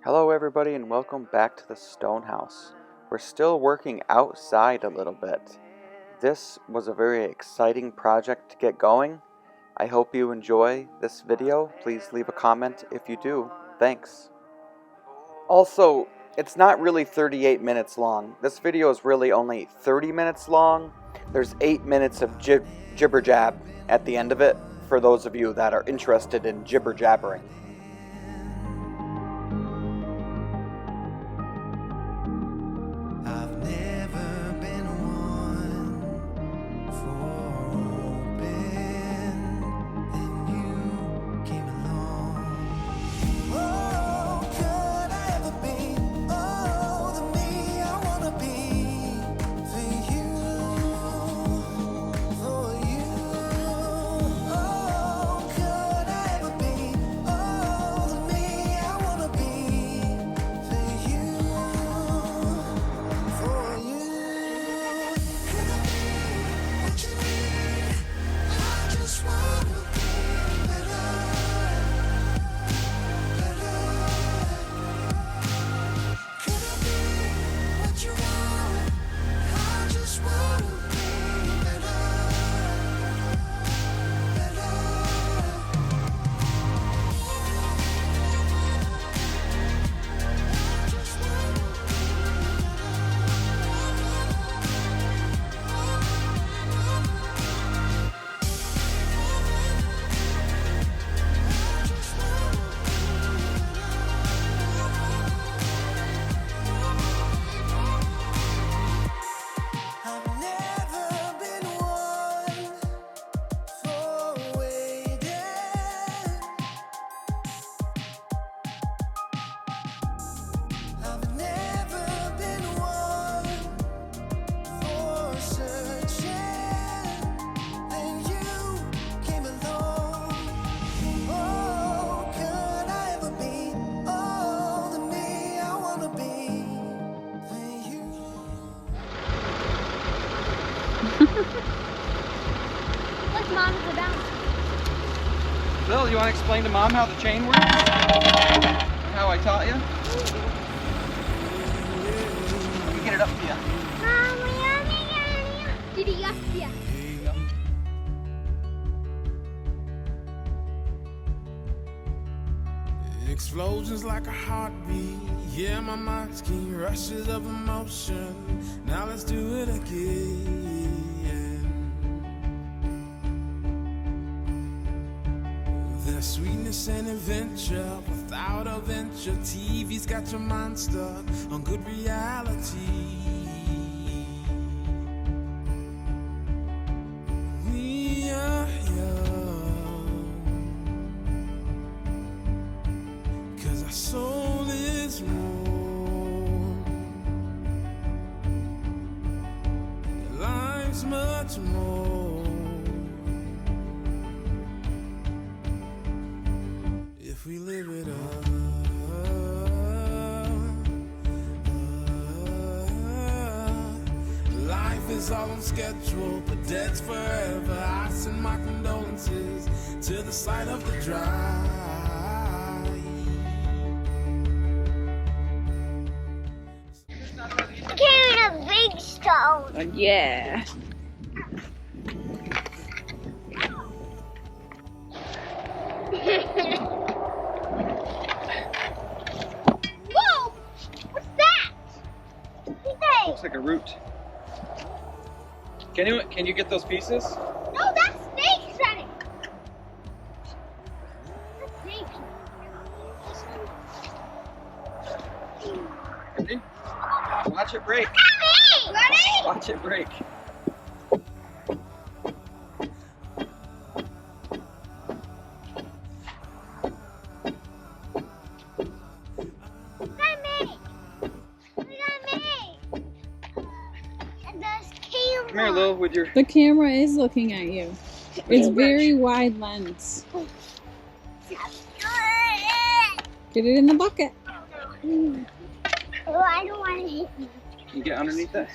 Hello everybody and welcome back to the Stone House. We're still working outside a little bit. This was a very exciting project to get going. I hope you enjoy this video. Please leave a comment if you do. Thanks. Also, it's not really 38 minutes long. This video is really only 30 minutes long. There's 8 minutes of jibber jab at the end of it for those of you that are interested in jibber jabbering. Look, Mom, it's a bounce. Bill, you want to explain to Mom how the chain works? How I taught you? Let me get it up to you. Explosions like a heartbeat. Yeah, my mind's keen rushes of emotion. Now let's do it again. There's sweetness and adventure without a venture. TV's got your mind stuck on good reality. We are young, 'cause our soul is warm. Life's much more if we live it up. Life is all on schedule, but dead's forever. I send my condolences to the site of the drive. Carrying a big stone. Yeah. Whoa! What's that? Looks like a root. Can you get those pieces? No, that's snake setting. That's snake. Ready? Watch it break. Ready? Watch it break. Come here, Lil, with your... The camera is looking at you. It's very wide lens. Get it in the bucket. Oh, I don't want to hit you. Can you get underneath that?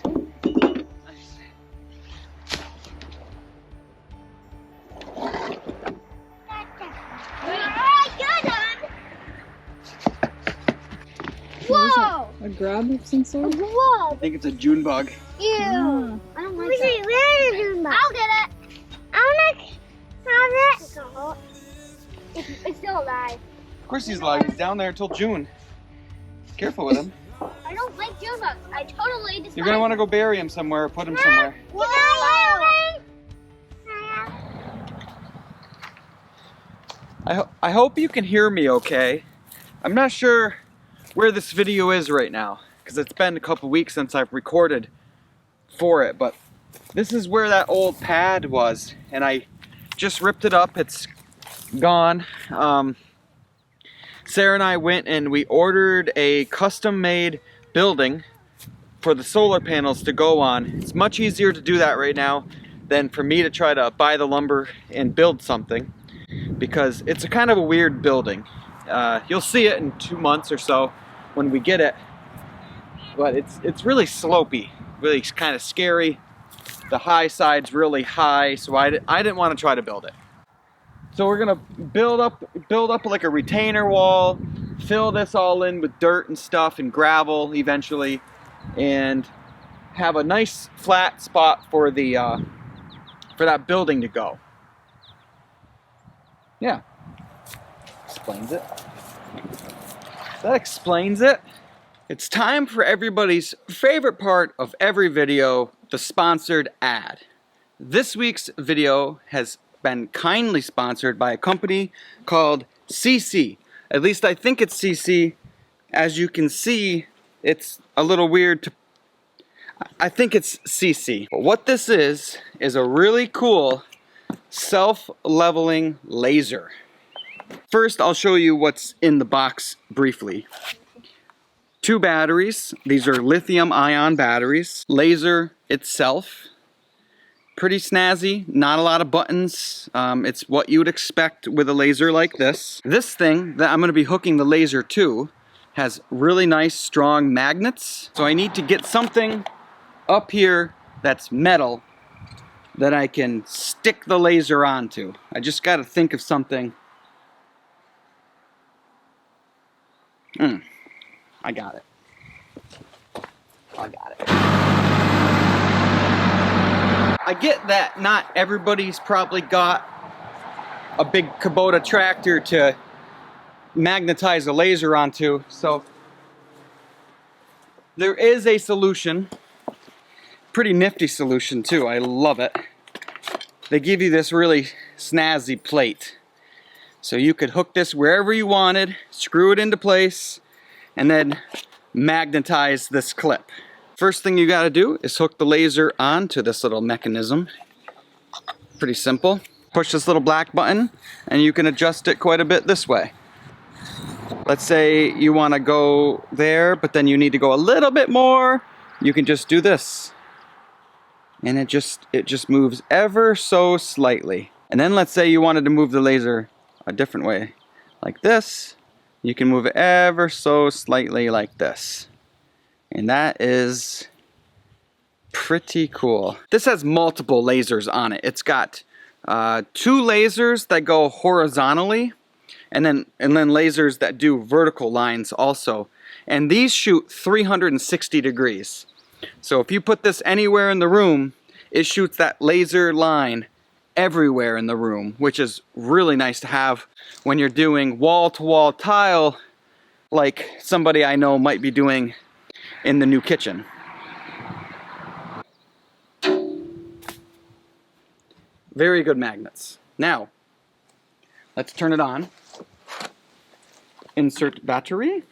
Whoa! A grub of some sort? Whoa! I think it's a June bug. Ew. Ah. I don't like that. Where is it? I'll get it. I want to have it. It's still alive. Of course he's alive. He's down there until June. Careful with him. I don't like June bugs. I totally despise You're gonna want to go bury him somewhere or put him somewhere. Whoa! I hope you can hear me okay. I'm not sure where this video is right now because it's been a couple weeks since I've recorded for it, but this is where that old pad was and I just ripped it up. It's gone. Sarah and I went and we ordered a custom-made building for the solar panels to go on. It's much easier to do that right now than for me to try to buy the lumber and build something, because it's a kind of a weird building. You'll see it in 2 months or so when we get it, but it's really slopey, really kind of scary. The high side's really high, so I didn't want to try to build it. So we're gonna build up like a retainer wall, fill this all in with dirt and stuff and gravel eventually, and have a nice flat spot for the for that building to go. Yeah, explains it. That explains it. It's time for everybody's favorite part of every video, the sponsored ad. This week's video has been kindly sponsored by a company called Seesii. At least I think it's Seesii. As you can see, it's a little weird to... I think it's Seesii. But what this is a really cool self-leveling laser. First, I'll show you what's in the box briefly. 2 batteries. These are lithium-ion batteries. Laser itself. Pretty snazzy, not a lot of buttons. It's what you would expect with a laser like this. This thing that I'm going to be hooking the laser to has really nice strong magnets. So I need to get something up here that's metal that I can stick the laser onto. I just got to think of something. I got it. I got it. I get that not everybody's probably got a big Kubota tractor to magnetize a laser onto, so there is a solution. Pretty nifty solution too, I love it. They give you this really snazzy plate. So you could hook this wherever you wanted, screw it into place, and then magnetize this clip. First thing you gotta do is hook the laser onto this little mechanism. Pretty simple. Push this little black button and you can adjust it quite a bit this way. Let's say you wanna go there, but then you need to go a little bit more. You can just do this. And it just moves ever so slightly. And then let's say you wanted to move the laser a different way, like this. You can move it ever so slightly like this. And that is pretty cool. This has multiple lasers on it. It's got 2 lasers that go horizontally, and then lasers that do vertical lines also. And these shoot 360 degrees. So if you put this anywhere in the room, it shoots that laser line everywhere in the room, which is really nice to have when you're doing wall-to-wall tile like somebody I know might be doing in the new kitchen. Very good magnets. Now, let's turn it on. Insert battery.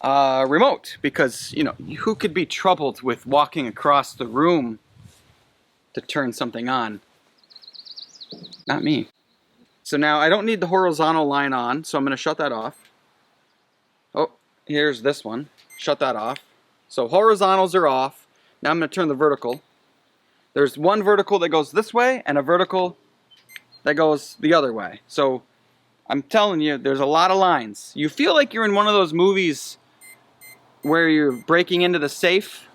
Remote, because, you know, who could be troubled with walking across the room to turn something on? Not me. So now I don't need the horizontal line on, so I'm going to shut that off. Oh, here's this one. Shut that off. So horizontals are off. Now I'm going to turn the vertical. There's one vertical that goes this way and a vertical that goes the other way. So I'm telling you, there's a lot of lines. You feel like you're in one of those movies where you're breaking into the safe,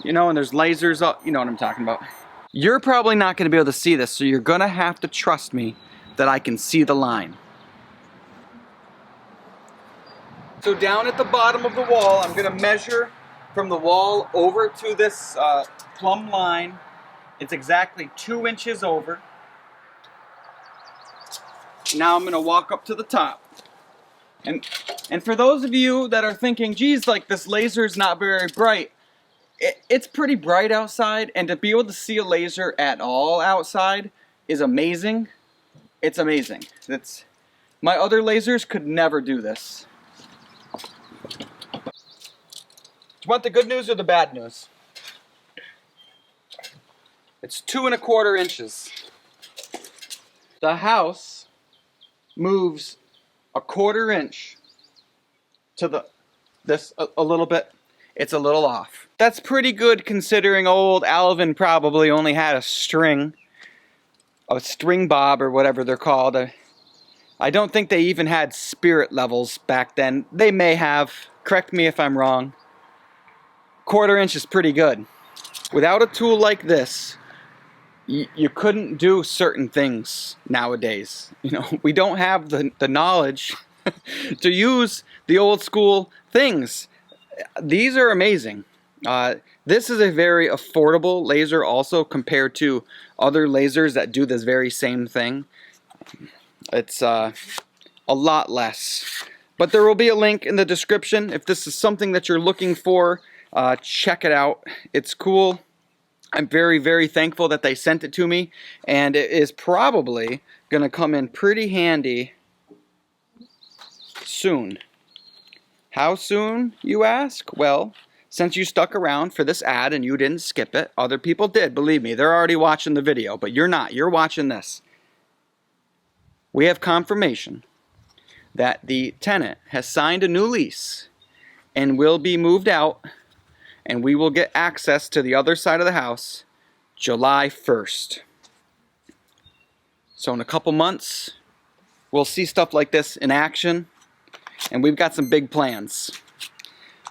you know, and there's lasers, you know what I'm talking about. You're probably not going to be able to see this, so you're going to have to trust me that I can see the line. So down at the bottom of the wall, I'm going to measure from the wall over to this plumb line. It's exactly 2 inches over. Now I'm going to walk up to the top. And for those of you that are thinking, geez, like this laser is not very bright, it's pretty bright outside, and to be able to see a laser at all outside is amazing. It's amazing. My other lasers could never do this. Do you want the good news or the bad news? It's 2¼ inches. The house moves 1/4 inch to this a little bit. It's a little off. That's pretty good considering old Alvin probably only had a string bob or whatever they're called. I don't think they even had spirit levels back then. They may have. Correct me if I'm wrong. 1/4 inch is pretty good. Without a tool like this, you couldn't do certain things nowadays. You know, we don't have the knowledge to use the old school things. These are amazing. This is a very affordable laser also compared to other lasers that do this very same thing. It's a lot less. But there will be a link in the description. If this is something that you're looking for, check it out. It's cool. I'm very, very thankful that they sent it to me, and it is probably going to come in pretty handy soon. How soon, you ask? Well, since you stuck around for this ad and you didn't skip it, other people did, believe me. They're already watching the video, but you're not. You're watching this. We have confirmation that the tenant has signed a new lease and will be moved out, and we will get access to the other side of the house July 1st. So in a couple months, we'll see stuff like this in action, and we've got some big plans.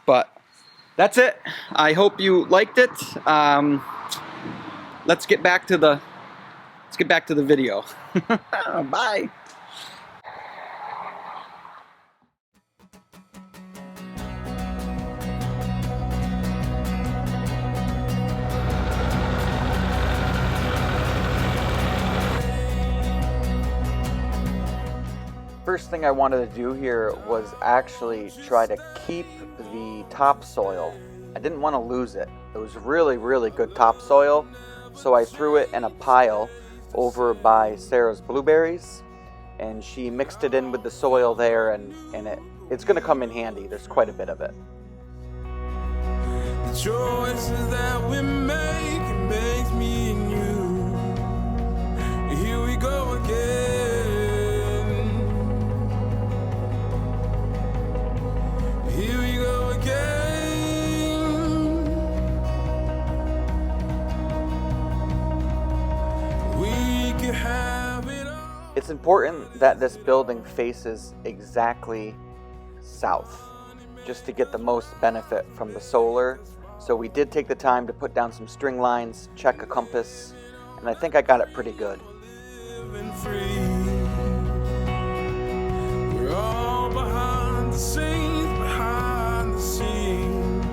But that's it. I hope you liked it. Let's get back to the video. Bye. First thing I wanted to do here was actually try to keep the topsoil. I didn't want to lose it. It was really, really good topsoil, so I threw it in a pile over by Sarah's blueberries, and she mixed it in with the soil there, and it's going to come in handy. There's quite a bit of it. The choices that we make, it makes me and you. Here we go again. Here we go again. We can have it all. It's important that this building faces exactly south, just to get the most benefit from the solar. So we did take the time to put down some string lines, check a compass, and I think I got it pretty good. Living free. We're all behind the scenes, behind the scenes.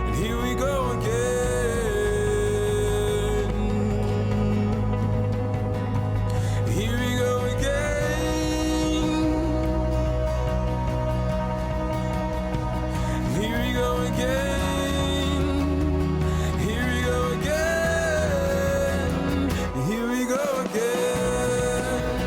And here we go again. Here we go again. Here we go again. Here we go again. Here we go again.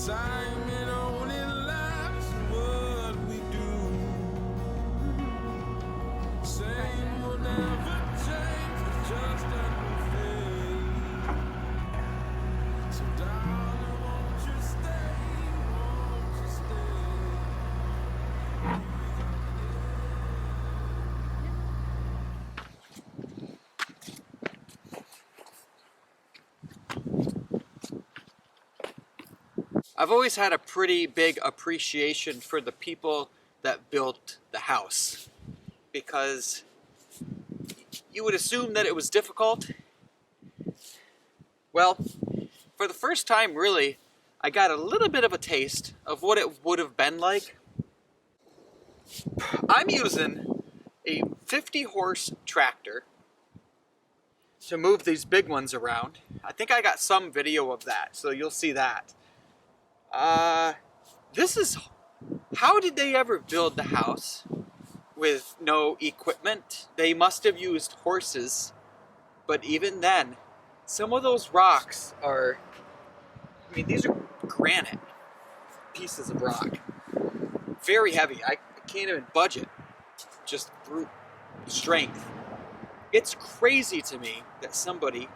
Excitement only lasts what we do. Same will never change, it's just a new phase. So darling, won't you stay? Won't you stay? I've always had a pretty big appreciation for the people that built the house, because you would assume that it was difficult. Well, for the first time really, I got a little bit of a taste of what it would have been like. I'm using a 50-horse tractor to move these big ones around. I think I got some video of that, so you'll see that. How did they ever build the house with no equipment? They must have used horses, but even then, some of those rocks are, I mean, these are granite pieces of rock. Very heavy. I can't even budge it, just brute strength. It's crazy to me that somebody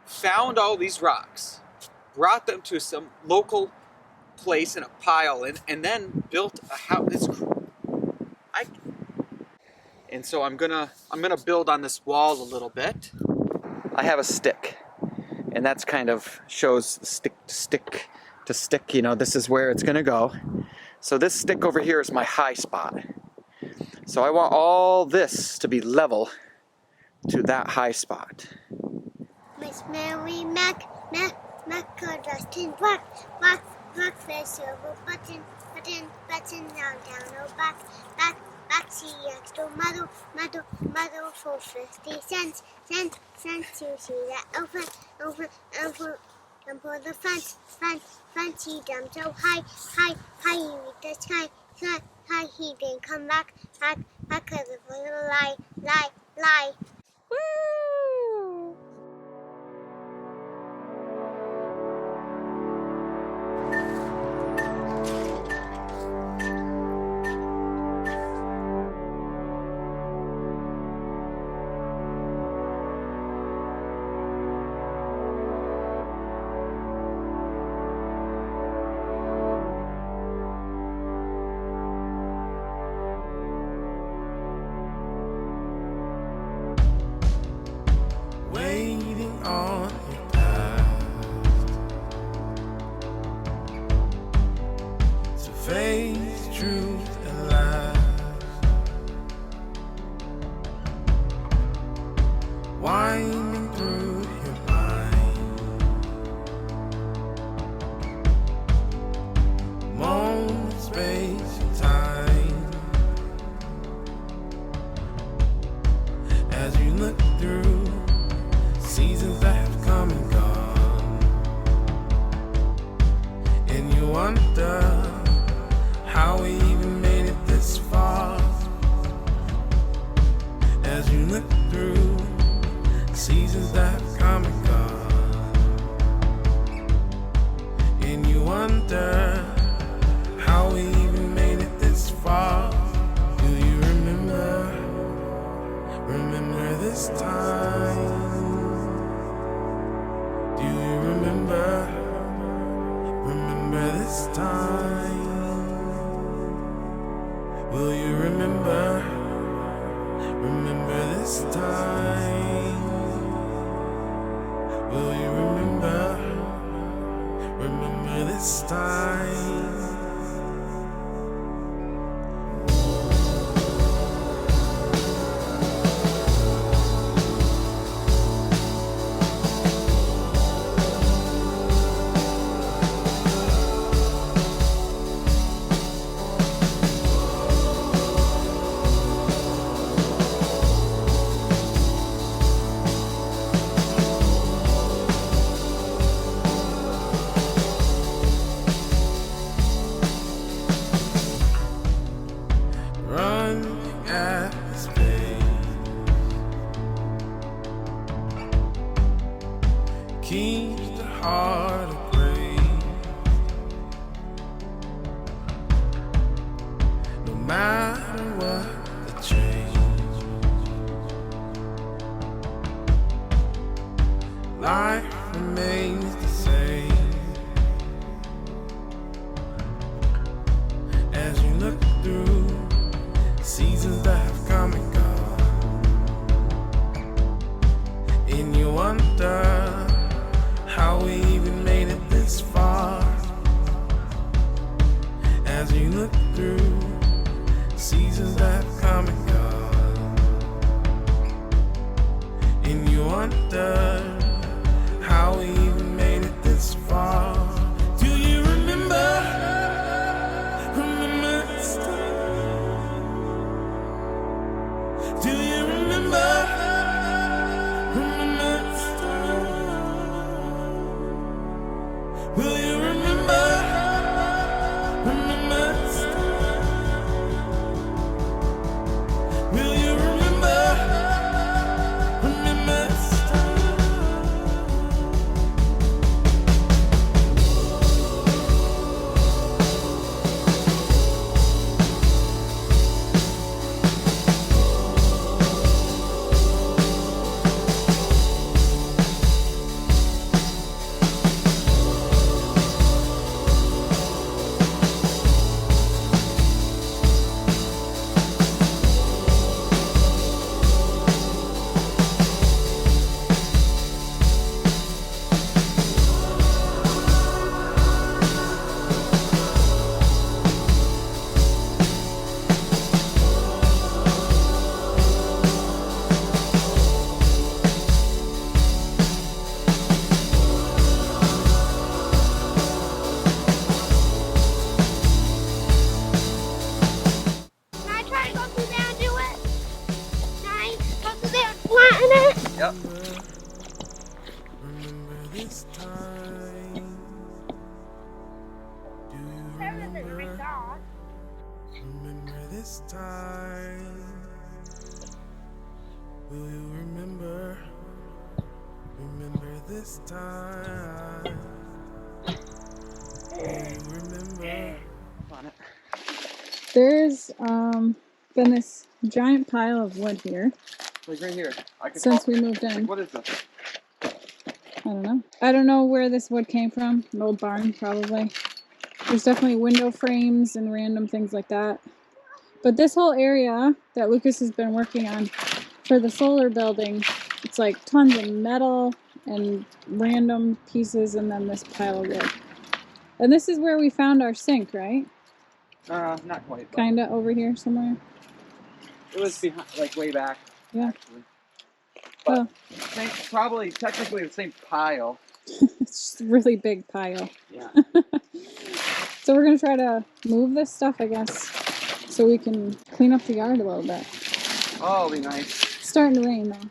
found all these rocks, brought them to some local place in a pile, and then built a house. And so I'm gonna build on this wall a little bit. I have a stick, and that's kind of shows the stick to stick. You know, this is where it's gonna go. So this stick over here is my high spot. So I want all this to be level to that high spot. Miss Mary Mac Dustin Black Fish over button down, oh back, she extra muddle for 50 cents to see that over, and for the fence, he jumped so high, he reached the sky, he didn't come back, cause of a little lie. Woo! Waiting on your past to face truth at last, winding through your mind, moment, space, and time, as you look through seasons that have come and gone, and you wonder how we even made it this far. As you look through seasons that have come and gone, and you wonder how we even made it this far. Do you remember this time? Do you remember this time? Will you remember this time? Will you remember this time? Running at this pace keeps the heart of grace life remains the same. As you look through seasons that have come and gone, and you wonder how we even made it this far. As you look through seasons that have come and gone, and you wonder how we even made it this far. Do you remember? Remember this time? Do you remember? Remember this time? Will you remember? Remember this time? Will you remember? Remember this time? Can I try to go through there and do it? Can I go through there and flatten it? Yep. Remember this time? Do you Better than my remember? dog. Remember this time? Will you remember? Remember this time? Will you remember? On it. There's been this giant pile of wood here Like right here. I can since we moved in. What is this? I don't know. I don't know where this wood came from. An old barn, probably. There's definitely window frames and random things like that. But this whole area that Lucas has been working on for the solar building, it's like tons of metal and random pieces and then this pile of wood. And this is where we found our sink, right? Not quite. But Kinda over here somewhere. it was behind, like way back. Yeah. Actually. But Oh, probably technically the same pile. it's just a really big pile. Yeah. So we're gonna try to move this stuff, I guess, so we can clean up the yard a little bit. Oh, it'll be nice. It's starting to rain though.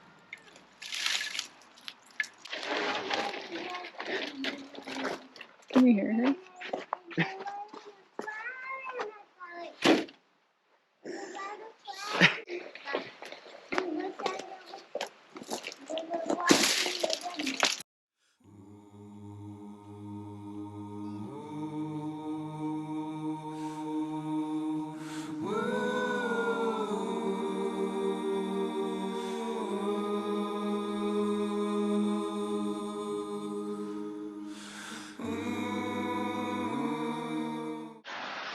Can you hear her?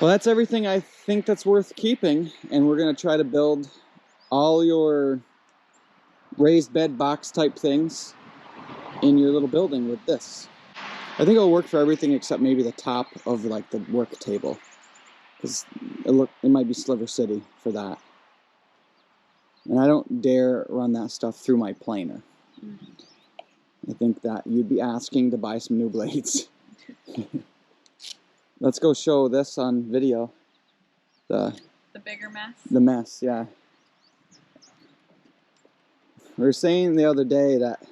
Well, that's everything I think that's worth keeping, and we're gonna try to build all your raised bed box type things in your little building with this. I think it'll work for everything except maybe the top of like the work table, because it might be Sliver City for that. And I don't dare run that stuff through my planer. I think that you'd be asking to buy some new blades. Let's go show this on video. The bigger mess. The mess, yeah. We were saying the other day that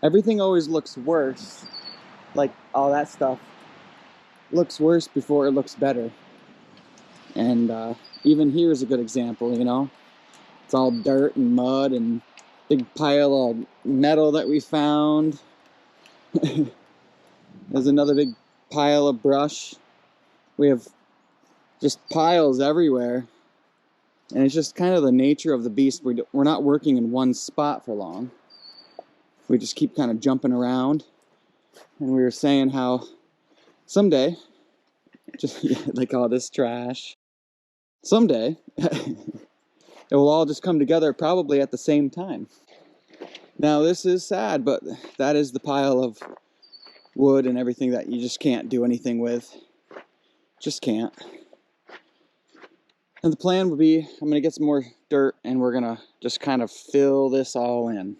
everything always looks worse. Like all that stuff looks worse before it looks better. And even here is a good example, you know. It's all dirt and mud and big pile of metal that we found. There's another big pile of brush. We have just piles everywhere. And it's just kind of the nature of the beast. We're not working in one spot for long. we just keep kind of jumping around. And we were saying how someday, just like all this trash, someday it will all just come together probably at the same time. Now this is sad, but that is the pile of wood and everything that you just can't do anything with. Just can't. And the plan would be, I'm going to get some more dirt and we're going to just kind of fill this all in.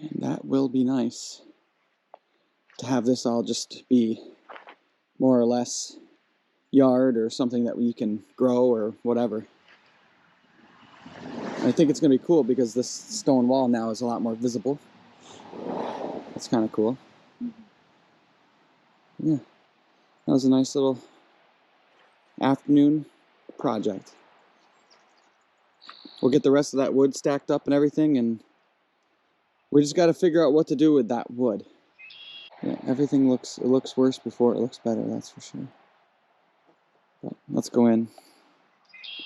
And that will be nice. To have this all just be more or less yard or something that we can grow or whatever. I think it's going to be cool because this stone wall now is a lot more visible. It's kind of cool. Yeah, that was a nice little afternoon project. We'll get the rest of that wood stacked up and everything, and we just got to figure out what to do with that wood. Yeah, everything looks worse before it looks better, that's for sure. But let's go in.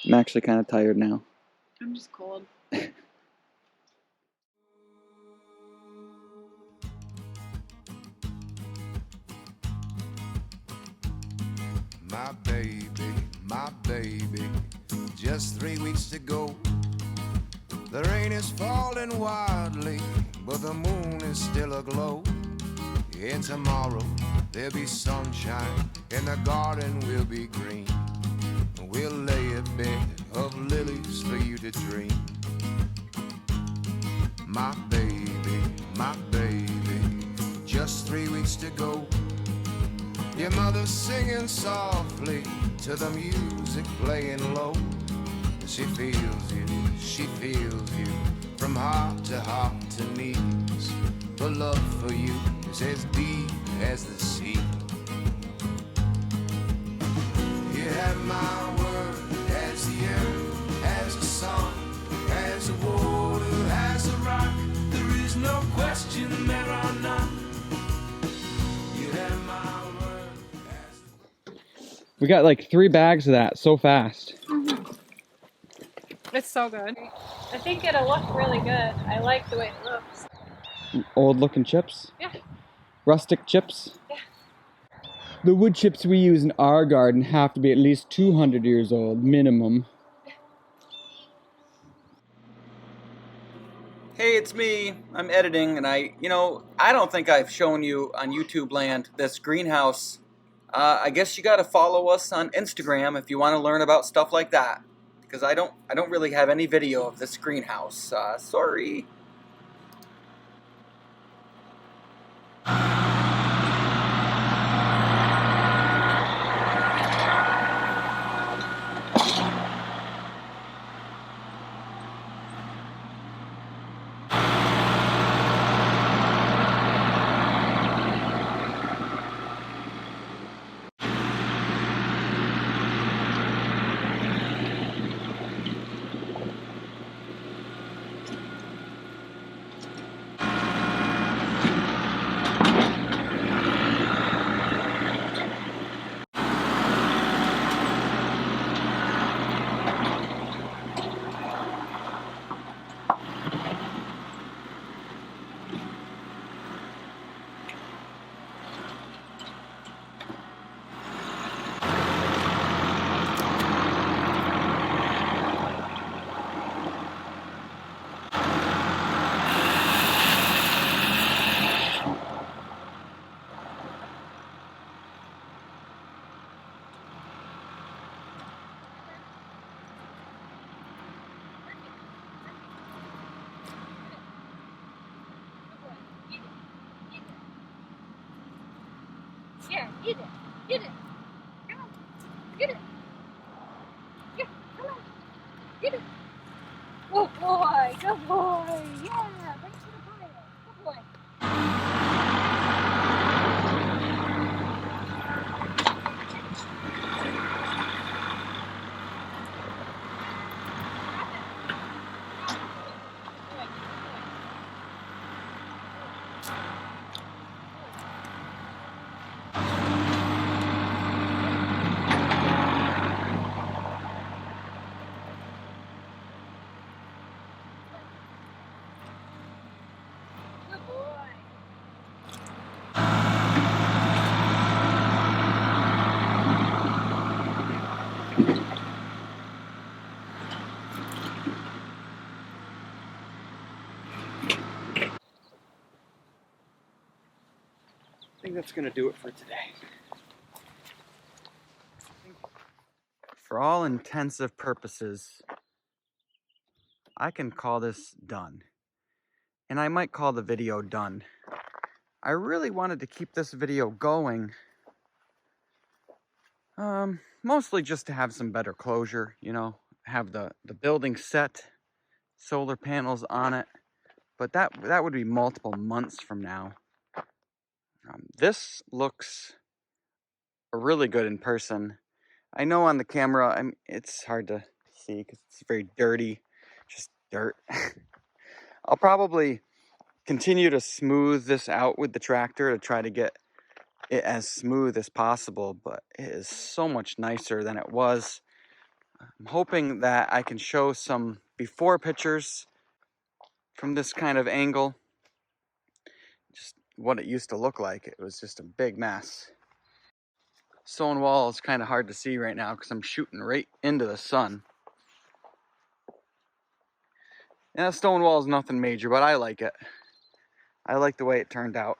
I'm actually kind of tired now. I'm just cold. My baby, just 3 weeks to go. The rain is falling wildly, but the moon is still aglow. And tomorrow there'll be sunshine, and the garden will be green. We'll lay a bed of lilies for you to dream. My baby, just 3 weeks to go. Your mother's singing softly to the music playing low. She feels you from heart to knees. The love for you is as deep as the sea. You have my word as the earth, as the sun, as the water, as the rock. There is no question, there are none. You have my word as We got like 3 bags of that so fast. It's so good. I think it'll look really good. I like the way it looks. Old looking chips? Yeah. Rustic chips? Yeah. The wood chips we use in our garden have to be at least 200 years old, minimum. Hey, it's me. I'm editing, and I don't think I've shown you on YouTube land this greenhouse. I guess you gotta follow us on Instagram if you want to learn about stuff like that. Because I don't really have any video of this greenhouse. Sorry. Here, eat it. Get it. Come on. Get it. Here, come on. Get it. Good boy. Good boy. Yeah. Bring it to the pile. Good boy. think that's going to do it for today. For all intensive purposes, I can call this done. And I might call the video done. I really wanted to keep this video going. Mostly just to have some better closure, you know, have the building set, solar panels on it. But that would be multiple months from now. This looks really good in person. I know on the camera, it's hard to see because it's very dirty, just dirt. I'll probably continue to smooth this out with the tractor to try to get it as smooth as possible, but it is so much nicer than it was. I'm hoping that I can show some before pictures from this kind of angle. Just what it used to look like. It was just a big mess. Stone wall is kind of hard to see right now because I'm shooting right into the sun. And that stone wall is nothing major, but I like it. I like the way it turned out.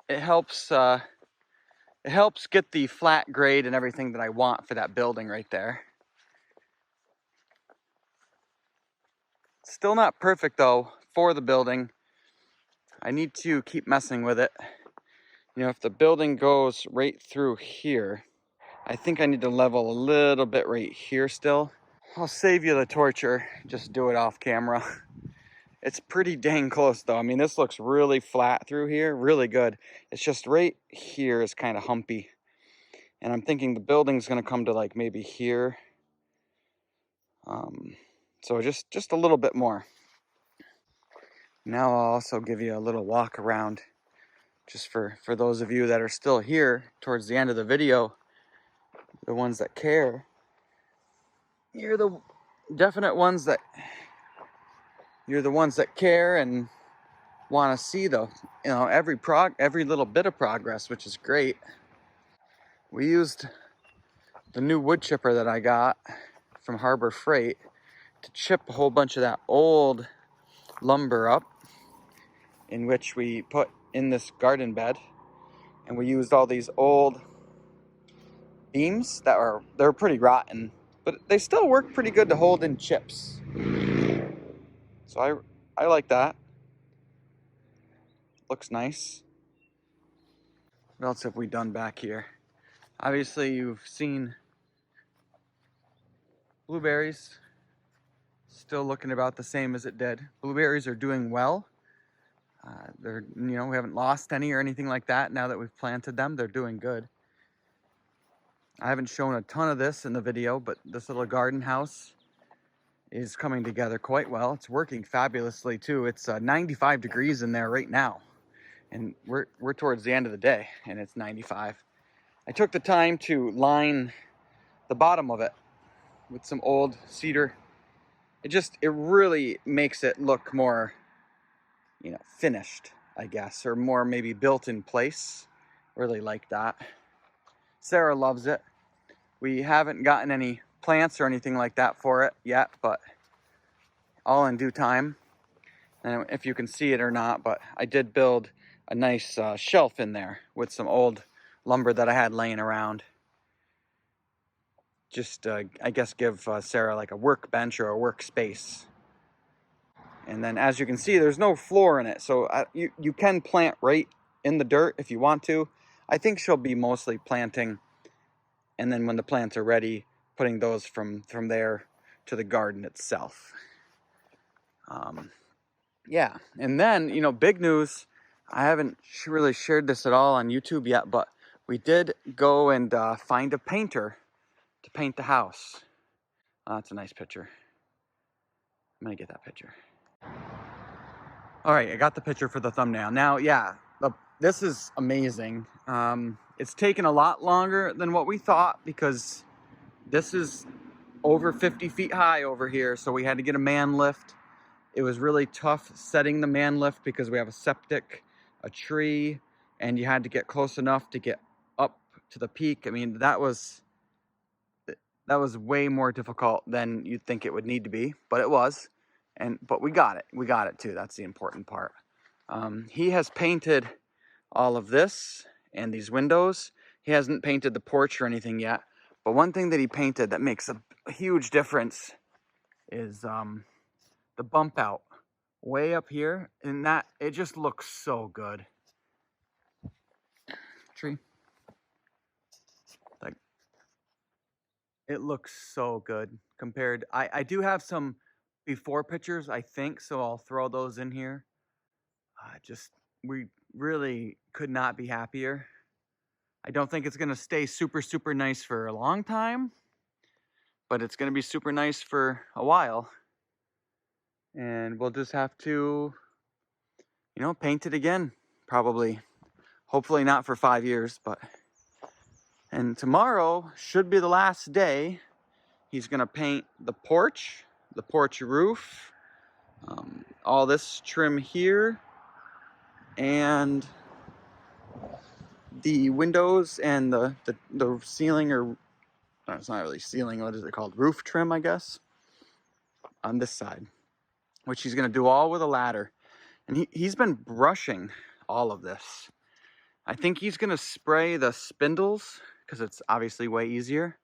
It helps get the flat grade and everything that I want for that building right there. Still not perfect though for the building. I need to keep messing with it. You know, if the building goes right through here, I think I need to level a little bit right here still. I'll save you the torture, just do it off camera. It's pretty dang close though. I mean, this looks really flat through here, really good. It's just right here is kind of humpy. And I'm thinking the building's gonna come to like maybe here. So just a little bit more. Now I'll also give you a little walk around just for those of you that are still here towards the end of the video, the ones that care. You're the definite ones that, you're the ones that care and want to see the, you know, every little bit of progress, which is great. We used the new wood chipper that I got from Harbor Freight to chip a whole bunch of that old lumber up, in which we put in this garden bed. And we used all these old beams that they're pretty rotten, but they still work pretty good to hold in chips. So I like that. Looks nice. What else have we done back here? Obviously you've seen blueberries. Still looking about the same as it did. Blueberries are doing well. They're, you know, we haven't lost any or anything like that now that we've planted them. They're doing good. I haven't shown a ton of this in the video, but this little garden house is coming together quite well. It's working fabulously too. It's 95 degrees in there right now, and we're towards the end of the day and it's 95. I took the time to line the bottom of it with some old cedar. It really makes it look more, you know, finished, I guess, or more maybe built in place. Really like that. Sarah loves it. We haven't gotten any plants or anything like that for it yet, but all in due time. And if you can see it or not, but I did build a nice shelf in there with some old lumber that I had laying around. Just, I guess, give Sarah like a workbench or a workspace. And then as you can see, there's no floor in it. So you can plant right in the dirt if you want to. I think she'll be mostly planting. And then when the plants are ready, putting those from there to the garden itself. Yeah, and then, you know, big news. I haven't really shared this at all on YouTube yet, but we did go and find a painter to paint the house. That's a nice picture. I'm gonna get that picture. All right, I got the picture for the thumbnail. Now, yeah, this is amazing. It's taken a lot longer than what we thought because this is over 50 feet high over here, so we had to get a man lift. It was really tough setting the man lift because we have a septic, a tree, and you had to get close enough to get up to the peak. I mean, that was way more difficult than you'd think it would need to be, but it was. But we got it. We got it too. That's the important part. He has painted all of this and these windows. He hasn't painted the porch or anything yet. But one thing that he painted that makes a huge difference is the bump out way up here, and that it just looks so good. Tree. Like, it looks so good compared. I do have some before pictures, I think, so I'll throw those in here. We really could not be happier. I don't think it's gonna stay super, super nice for a long time, but it's gonna be super nice for a while. And we'll just have to, you know, paint it again, probably. Hopefully not for 5 years, but. And tomorrow should be the last day. He's gonna paint the porch roof, all this trim here, and the windows and the ceiling, or no, it's not really ceiling, what is it called? Roof trim, I guess, on this side, which he's gonna do all with a ladder. And he's been brushing all of this. I think he's gonna spray the spindles because it's obviously way easier.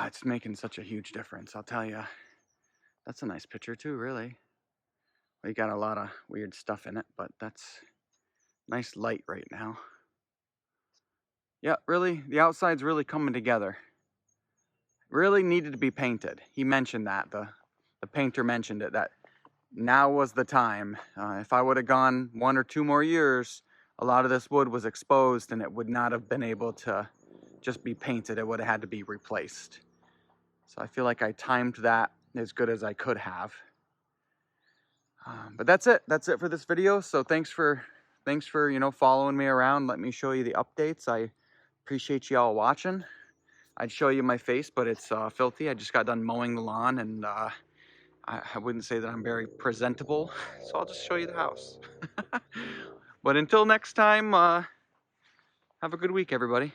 It's making such a huge difference, I'll tell you. That's a nice picture too, really. We got a lot of weird stuff in it, but that's nice light right now. Yeah, really, the outside's really coming together. Really needed to be painted. He mentioned that, the painter mentioned it, that now was the time. If I would have gone 1 or 2 more years, a lot of this wood was exposed and it would not have been able to just be painted. It would have had to be replaced. So I feel like I timed that as good as I could have. But that's it for this video. So thanks for you know, following me around, let me show you the updates. I appreciate you all watching. I'd show you my face, but it's filthy. I just got done mowing the lawn, and I wouldn't say that I'm very presentable, so I'll just show you the house. But until next time, have a good week, everybody.